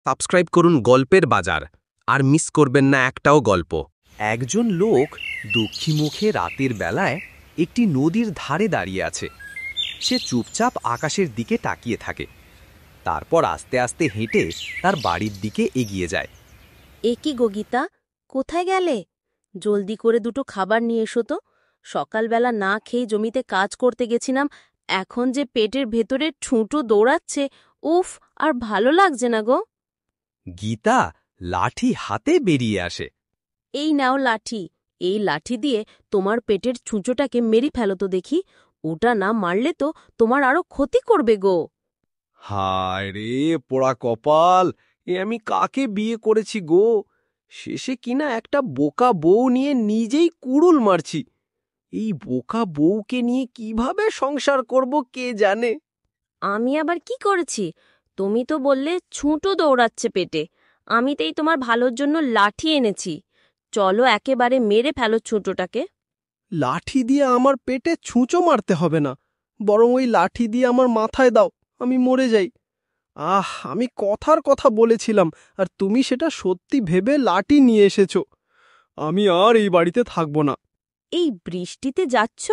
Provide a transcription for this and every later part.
Subscribe করুন গল্পের বাজার আর মিস করবেন না একটাও গল্প। একজন লোক দক্ষিণমুখে রাতের বেলায় একটি নদীর ধারে দাঁড়িয়ে আছে। সে চুপচাপ আকাশের দিকে তাকিয়ে থাকে, তারপর আস্তে আস্তে হেঁটে তার বাড়ির দিকে এগিয়ে যায়। এ কি গো গীতা, কোথায় গেলে? জলদি করে দুটো খাবার নিয়ে এসো তো। সকালবেলা না খেয়ে জমিতে কাজ করতে গেছিলাম, এখন যে পেটের ভেতরে ঠুঁটো দৌড়াচ্ছে, উফ, আর ভালো লাগছে না গো। গীতা লাঠি হাতে বেরিয়ে আসে। এই নাও লাঠি, এই লাঠি দিয়ে তোমার পেটের ছুঁচোটাকে মেরে ফেলো তো দেখি। ওটা না মারলে তো তোমার আরো ক্ষতি করবে গো। হায় রে পোড়া কপাল, এ আমি কাকে বিয়ে করেছি গো? শেষে কিনা একটা বোকা বউ নিয়ে নিজেই কুড়ুল মারছি। এই বোকা বউকে নিয়ে কিভাবে সংসার করব কে জানে। আমি আবার কি করেছি? তুমি তো বললে ছুঁটো দৌড়াচ্ছে পেটে। আমি তাই তোমার ভালোর জন্য লাঠি এনেছি। চলো একেবারে মেরে ফেলো ছুঁটোটাকে। লাঠি দিয়ে আমার পেটে ছুঁচো মারতে হবে না, বরং ওই লাঠি দিয়ে আমার মাথায় দাও, আমি মরে যাই। আমি কথার কথা বলেছিলাম, আর তুমি সেটা সত্যি ভেবে লাঠি নিয়ে এসেছো। আমি আর এই বাড়িতে থাকবো না। এই বৃষ্টিতে যাচ্ছ?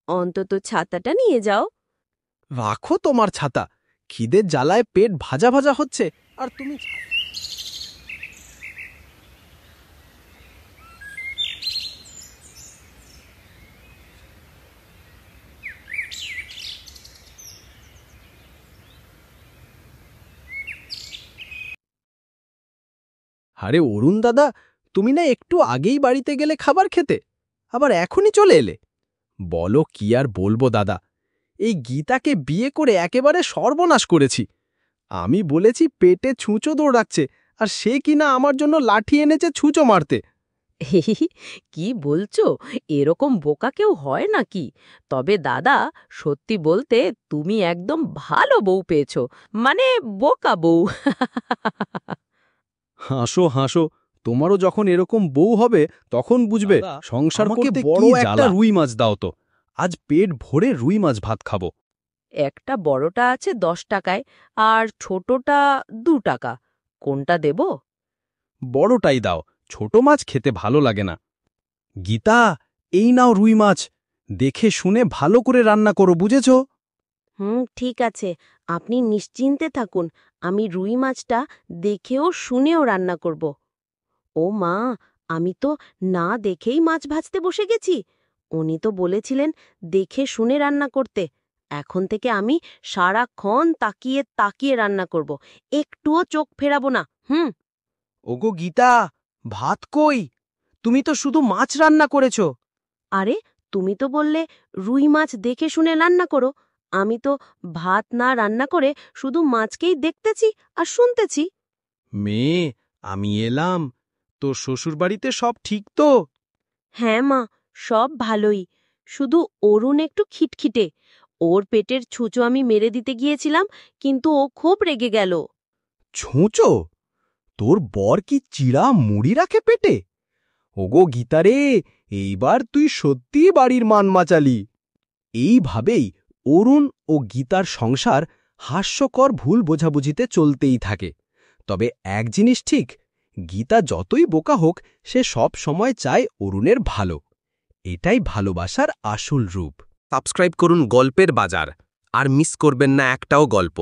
অন্তত ছাতাটা নিয়ে যাও। রাখো তোমার ছাতা, খিদের জ্বালায় পেট ভাজা ভাজা হচ্ছে, আর তুমি আরে অরুণ দাদা, তুমি না একটু আগেই বাড়িতে গেলে খাবার খেতে, আবার এখনই চলে এলে? বলো, কি আর বলবো দাদা, এই গীতাকে বিয়ে করে একেবারে সর্বনাশ করেছি। আমি বলেছি পেটে ছুঁচো দৌড়াচ্ছে, আর সে কিনা আমার জন্য লাঠি এনেছে ছুঁচো মারতে। কি বলছো? এরকম বোকা কেউ হয় নাকি? তবে দাদা, সত্যি বলতে তুমি একদম ভালো বউ পেয়েছো, মানে বোকা বউ। হাসো হাসো, তোমারও যখন এরকম বউ হবে তখন বুঝবে সংসার করতে বড় কি একটা জ্বালা। রুই মাছ দাও তো, আজ পেট ভরে রুই মাছ ভাত খাবো। একটা বড়টা আছে 10 টাকায়, আর ছোটটা 2 টাকা। কোনটা দেব? বড়টাই দাও, ছোট মাছ খেতে ভালো লাগে না। গীতা, এই নাও রুই মাছ, দেখে শুনে ভালো করে রান্না করো, বুঝেছ? ঠিক আছে, আপনি নিশ্চিন্তে থাকুন। আমি রুই মাছটা দেখেও শুনেও রান্না করব। ও মা, আমি তো না দেখেই মাছ ভাজতে বসে গেছি। উনি তো বলেছিলেন দেখে শুনে রান্না করতে। এখন থেকে আমি সারাক্ষণ তাকিয়ে তাকিয়ে রান্না করব, একটুও চোখ ফেরাবো না। ওগো গীতা, ভাত কই? তুমি তো শুধু মাছ রান্না করেছ। আরে, তুমি তো বললে রুই মাছ দেখে শুনে রান্না করো। আমি তো ভাত না রান্না করে শুধু মাছকেই দেখতেছি আর শুনতেছি। মেয়ে, আমি এলাম। তোর শ্বশুরবাড়িতে সব ঠিক তো? হ্যাঁ মা, সব ভালোই। শুধু অরুণ একটু খিটখিটে। ওর পেটের ছুঁচো আমি মেরে দিতে গিয়েছিলাম, কিন্তু ও খুব রেগে গেল। ছুঁচো? তোর বর কি চিড়া মুড়ি রাখে পেটে? ওগো গীতারে, এইবার তুই সত্যি বাড়ির মান বাঁচালি। এইভাবেই অরুণ ও গীতার সংসার হাস্যকর ভুল বোঝাবুঝিতে চলতেই থাকে। তবে এক জিনিস ঠিক, গীতা যতই বোকা হোক, সে সব সময় চায় অরুণের ভালো। এটাই ভালোবাসার আসল রূপ। সাবস্ক্রাইব করুন গল্পের বাজার আর মিস করবেন না একটাও গল্প।